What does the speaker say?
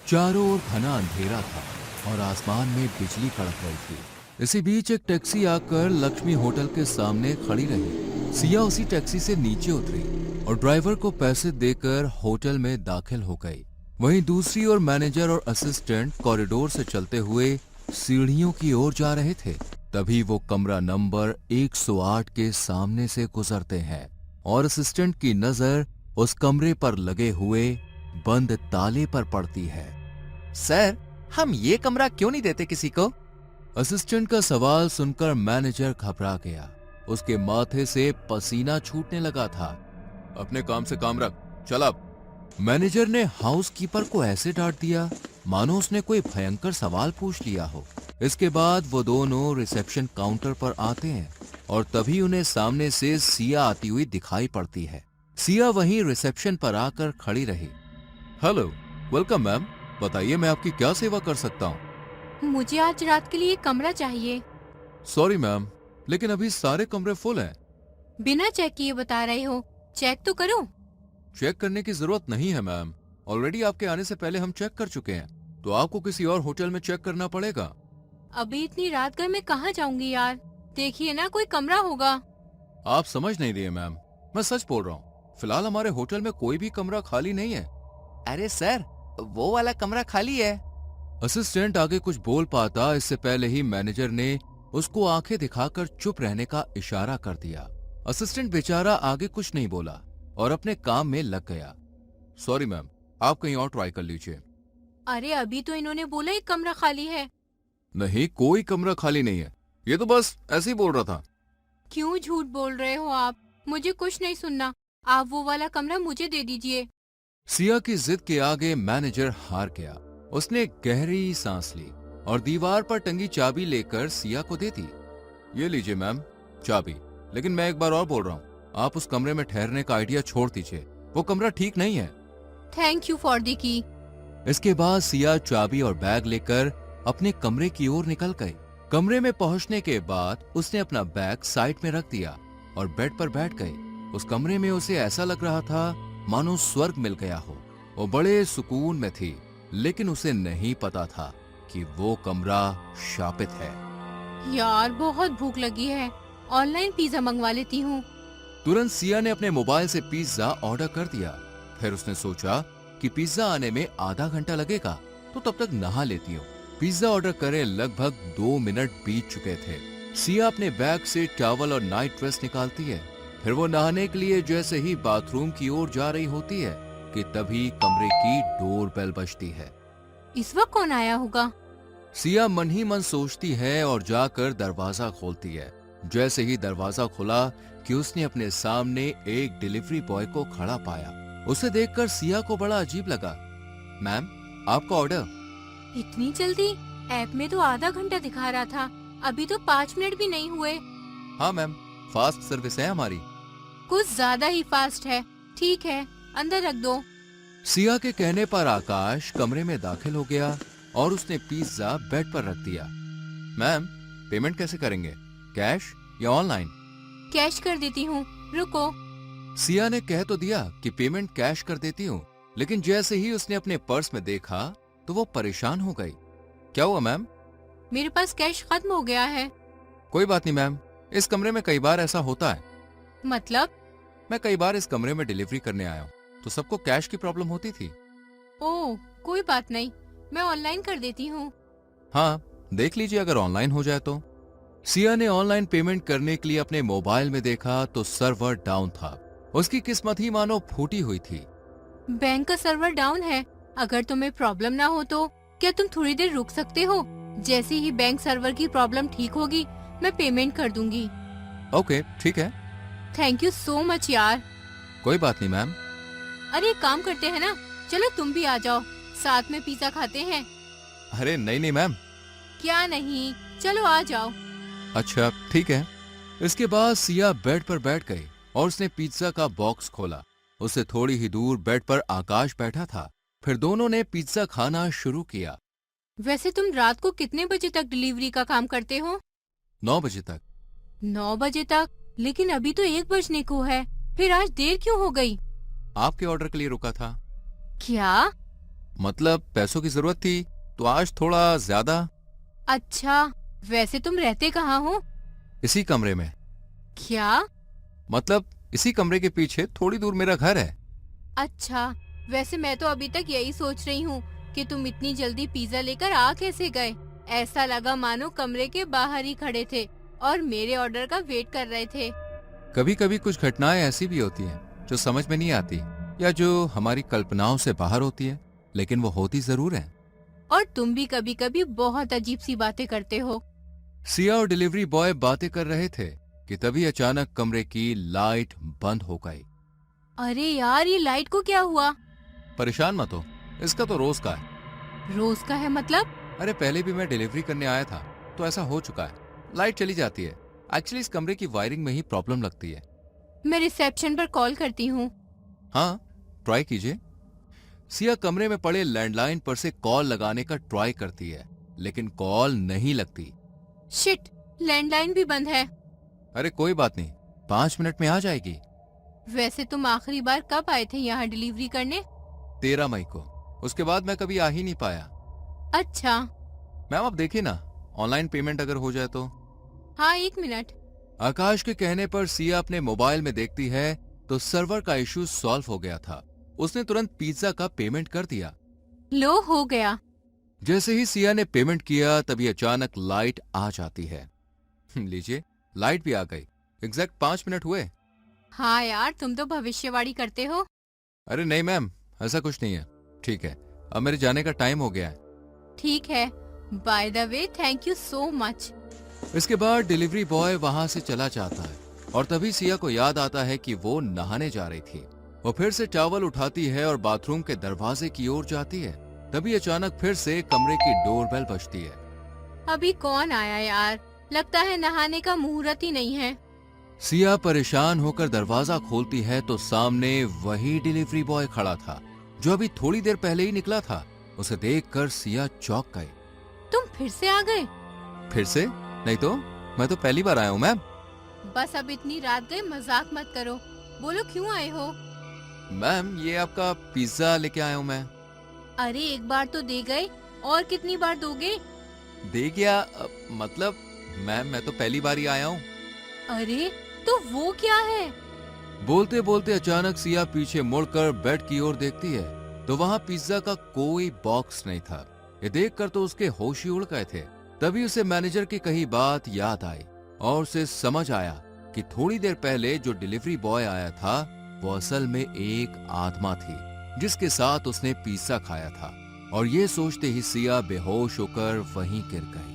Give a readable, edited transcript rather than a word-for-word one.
चारों ओर घना अंधेरा था और आसमान में बिजली कड़क रही थी। इसी बीच एक टैक्सी आकर लक्ष्मी होटल के सामने खड़ी रही। सिया उसी टैक्सी से नीचे उतरी और ड्राइवर को पैसे देकर होटल में दाखिल हो गई। वहीं दूसरी ओर मैनेजर और असिस्टेंट कॉरिडोर से चलते हुए सीढ़ियों की ओर जा रहे थे। तभी वो कमरा नंबर 108 के सामने से गुजरते हैं और असिस्टेंट की नजर उस कमरे पर लगे हुए बंद ताले पर पड़ती है। सर, हम ये कमरा क्यों नहीं देते किसी को? असिस्टेंट का सवाल सुनकर मैनेजर घबरा गया। उसके माथे से पसीना छूटने लगा था। अपने काम से काम रख, चल अब। मैनेजर ने हाउसकीपर को ऐसे डांट दिया मानो उसने कोई भयंकर सवाल पूछ लिया हो। इसके बाद वो दोनों रिसेप्शन काउंटर पर आते हैं और तभी उन्हें सामने से सिया आती हुई दिखाई पड़ती है। सिया वहीं रिसेप्शन पर आकर खड़ी रही। हेलो, वेलकम मैम, बताइए मैं आपकी क्या सेवा कर सकता हूँ? मुझे आज रात के लिए एक कमरा चाहिए। सॉरी मैम, लेकिन अभी सारे कमरे फुल हैं। बिना चेक किए बता रहे हो, चेक तो करो। चेक करने की जरूरत नहीं है मैम, ऑलरेडी आपके आने से पहले हम चेक कर चुके हैं, तो आपको किसी और होटल में चेक करना पड़ेगा। अभी इतनी रात कर मैं कहाँ जाऊंगी यार, देखिए ना कोई कमरा होगा। आप समझ नहीं रही मैम, मैं सच बोल रहा हूँ। फिलहाल हमारे होटल में कोई भी कमरा खाली नहीं है। अरे सर, वो वाला कमरा खाली है। असिस्टेंट आगे कुछ बोल पाता इससे पहले ही मैनेजर ने उसको आंखें दिखाकर चुप रहने का इशारा कर दिया। असिस्टेंट बेचारा आगे कुछ नहीं बोला और अपने काम में लग गया। सॉरी मैम, आप कहीं और ट्राई कर लीजिए। अरे अभी तो इन्होंने बोला एक कमरा खाली है। नहीं, कोई कमरा खाली नहीं है, ये तो बस ऐसे ही बोल रहा था। क्यों झूठ बोल रहे हो आप? मुझे कुछ नहीं सुनना, आप वो वाला कमरा मुझे दे दीजिए। सिया की जिद के आगे मैनेजर हार गया। उसने एक गहरी सांस ली और दीवार पर टंगी चाबी लेकर सिया को दे दी। ये लीजिए मैम चाबी, लेकिन मैं एक बार और बोल रहा हूँ, आप उस कमरे में ठहरने का आइडिया छोड़ दीजिए, वो कमरा ठीक नहीं है। थैंक यू फॉर दी की। इसके बाद सिया चाबी और बैग लेकर अपने कमरे की ओर निकल गई। कमरे में पहुंचने के बाद उसने अपना बैग साइड में रख दिया और बेड पर बैठ गई। उस कमरे में उसे ऐसा लग रहा था मानो स्वर्ग मिल गया हो। वो बड़े सुकून में थी, लेकिन उसे नहीं पता था कि वो कमरा शापित है। यार बहुत भूख लगी है, ऑनलाइन पिज्जा मंगवा लेती हूँ। तुरंत सिया ने अपने मोबाइल से पिज्जा ऑर्डर कर दिया। फिर उसने सोचा कि पिज्जा आने में आधा घंटा लगेगा, तो तब तक नहा लेती हूँ। पिज्जा ऑर्डर करे लगभग 2 मिनट बीत चुके थे। सिया अपने बैग से टॉवल और नाइट ड्रेस निकालती है। फिर वो नहाने के लिए जैसे ही बाथरूम की ओर जा रही होती है कि तभी कमरे की डोर बेल बजती है। इस वक्त कौन आया होगा? सिया मन ही मन सोचती है और जाकर दरवाजा खोलती है। जैसे ही दरवाजा खुला कि उसने अपने सामने एक डिलीवरी बॉय को खड़ा पाया। उसे देखकर सिया को बड़ा अजीब लगा। मैम, आपका ऑर्डर। इतनी जल्दी? ऐप में तो आधा घंटा दिखा रहा था, अभी तो 5 मिनट भी नहीं हुए। हाँ मैम, फास्ट सर्विस है हमारी। कुछ ज्यादा ही फास्ट है। ठीक है, अंदर रख दो। सिया के कहने पर आकाश कमरे में दाखिल हो गया और उसने पिज्जा बेड पर रख दिया। मैम, पेमेंट कैसे करेंगे, कैश या ऑनलाइन? कैश कर देती हूँ, रुको। सिया ने कह तो दिया कि पेमेंट कैश कर देती हूँ, लेकिन जैसे ही उसने अपने पर्स में देखा तो वो परेशान हो गई। क्या हुआ मैम? मेरे पास कैश खत्म हो गया है। कोई बात नहीं मैम, इस कमरे में कई बार ऐसा होता है। मतलब? मैं कई बार इस कमरे में डिलीवरी करने आया हूँ, तो सबको कैश की प्रॉब्लम होती थी। ओह, कोई बात नहीं, मैं ऑनलाइन कर देती हूँ। हाँ, देख लीजिए अगर ऑनलाइन हो जाए तो। सिया ने ऑनलाइन पेमेंट करने के लिए अपने मोबाइल में देखा तो सर्वर डाउन था। उसकी किस्मत ही मानो फूटी हुई थी। बैंक का सर्वर डाउन है, अगर तुम्हें प्रॉब्लम ना हो तो क्या तुम थोड़ी देर रुक सकते हो? जैसे ही बैंक सर्वर की प्रॉब्लम ठीक होगी मैं पेमेंट कर दूंगी। ओके, ठीक है। थैंक यू सो मच यार। कोई बात नहीं मैम। अरे एक काम करते हैं ना, चलो तुम भी आ जाओ, साथ में पिज्जा खाते हैं। अरे नहीं नहीं मैम। क्या नहीं, चलो आ जाओ। अच्छा ठीक है। इसके बाद सिया बेड पर बैठ गई और उसने पिज्जा का बॉक्स खोला। उससे थोड़ी ही दूर बेड पर आकाश बैठा था। फिर दोनों ने पिज्जा खाना शुरू किया। वैसे तुम रात को कितने बजे तक डिलीवरी का काम करते हो? 9 बजे तक। 9 बजे तक? लेकिन अभी तो 1 बजने को है, फिर आज देर क्यों हो गई? आपके ऑर्डर के लिए रुका था। क्या? मतलब पैसों की जरूरत थी तो आज थोड़ा ज्यादा। अच्छा, वैसे तुम रहते कहाँ हो? इसी कमरे में। क्या? मतलब इसी कमरे के पीछे थोड़ी दूर मेरा घर है। अच्छा, वैसे मैं तो अभी तक यही सोच रही हूँ कि तुम इतनी जल्दी पिज्जा लेकर आ कैसे गए। ऐसा लगा मानो कमरे के बाहर ही खड़े थे और मेरे ऑर्डर का वेट कर रहे थे। कभी कभी कुछ घटनाएं ऐसी भी होती हैं जो समझ में नहीं आती या जो हमारी कल्पनाओं से बाहर होती है, लेकिन वो होती जरूर है। और तुम भी कभी कभी बहुत अजीब सी बातें करते हो। सिया और डिलीवरी बॉय बातें कर रहे थे कि तभी अचानक कमरे की लाइट बंद हो गई। अरे यार, ये लाइट को क्या हुआ? परेशान मत हो, इसका तो रोज का है। रोज का है मतलब? अरे पहले भी मैं डिलीवरी करने आया था तो ऐसा हो चुका है, लाइट चली जाती है। एक्चुअली इस कमरे की वायरिंग में ही प्रॉब्लम लगती है। मैं रिसेप्शन पर कॉल करती हूँ। हाँ, ट्राई कीजिए। सिया कमरे में पड़े लैंडलाइन पर से कॉल लगाने का ट्राई करती है, लेकिन कॉल नहीं लगती। शिट, लैंडलाइन भी बंद है। अरे कोई बात नहीं, 5 मिनट में आ जाएगी। वैसे तुम आखिरी बार कब आए थे यहाँ डिलीवरी करने? 13 मई को। उसके बाद मैं कभी आ ही नहीं पाया। अच्छा। मैम आप देखिए ना, ऑनलाइन पेमेंट अगर हो जाए तो। हाँ, 1 मिनट। आकाश के कहने पर सिया अपने मोबाइल में देखती है तो सर्वर का इश्यू सॉल्व हो गया था। उसने तुरंत पिज्जा का पेमेंट कर दिया। लो, हो गया। जैसे ही सिया ने पेमेंट किया तभी अचानक लाइट आ जाती है। लीजिए, लाइट भी आ गई। एग्जैक्ट 5 मिनट हुए। हाँ यार, तुम तो भविष्यवाणी करते हो। अरे नहीं मैम, ऐसा कुछ नहीं है। ठीक है, अब मेरे जाने का टाइम हो गया है। ठीक है, by the way thank you so much. इसके बाद डिलीवरी बॉय वहां से चला जाता है और तभी सिया को याद आता है कि वो नहाने जा रही थी। वो फिर से टॉवल उठाती है और बाथरूम के दरवाजे की ओर जाती है। तभी अचानक फिर से कमरे की डोरबेल बजती है। अभी कौन आया यार? लगता है नहाने का मुहूर्त ही नहीं है। सिया परेशान होकर दरवाजा खोलती है तो सामने वही डिलीवरी बॉय खड़ा था जो अभी थोड़ी देर पहले ही निकला था। उसे देखकर सिया चौंक गई। तुम फिर से आ गए? फिर से? नहीं तो, मैं तो पहली बार आया हूँ मैम। बस अब इतनी रात गए, मजाक मत करो। बोलो क्यों आए हो? मैम ये आपका पिज्जा लेके आया हूँ मैं। अरे एक बार तो दे गए, और कितनी बार दोगे? दे गया मतलब मैम मैं तो पहली बार ही आया हूँ। अरे तो वो क्या है? बोलते बोलते अचानक सिया पीछे मुड़कर बेड की ओर देखती है तो वहाँ पिज्जा का कोई बॉक्स नहीं था। ये देखकर तो उसके होश ही उड़ गए थे। तभी उसे मैनेजर की कही बात याद आई और उसे समझ आया कि थोड़ी देर पहले जो डिलीवरी बॉय आया था वो असल में एक आत्मा थी जिसके साथ उसने पिज्जा खाया था। और ये सोचते ही सिया बेहोश होकर वहीं गिर गई।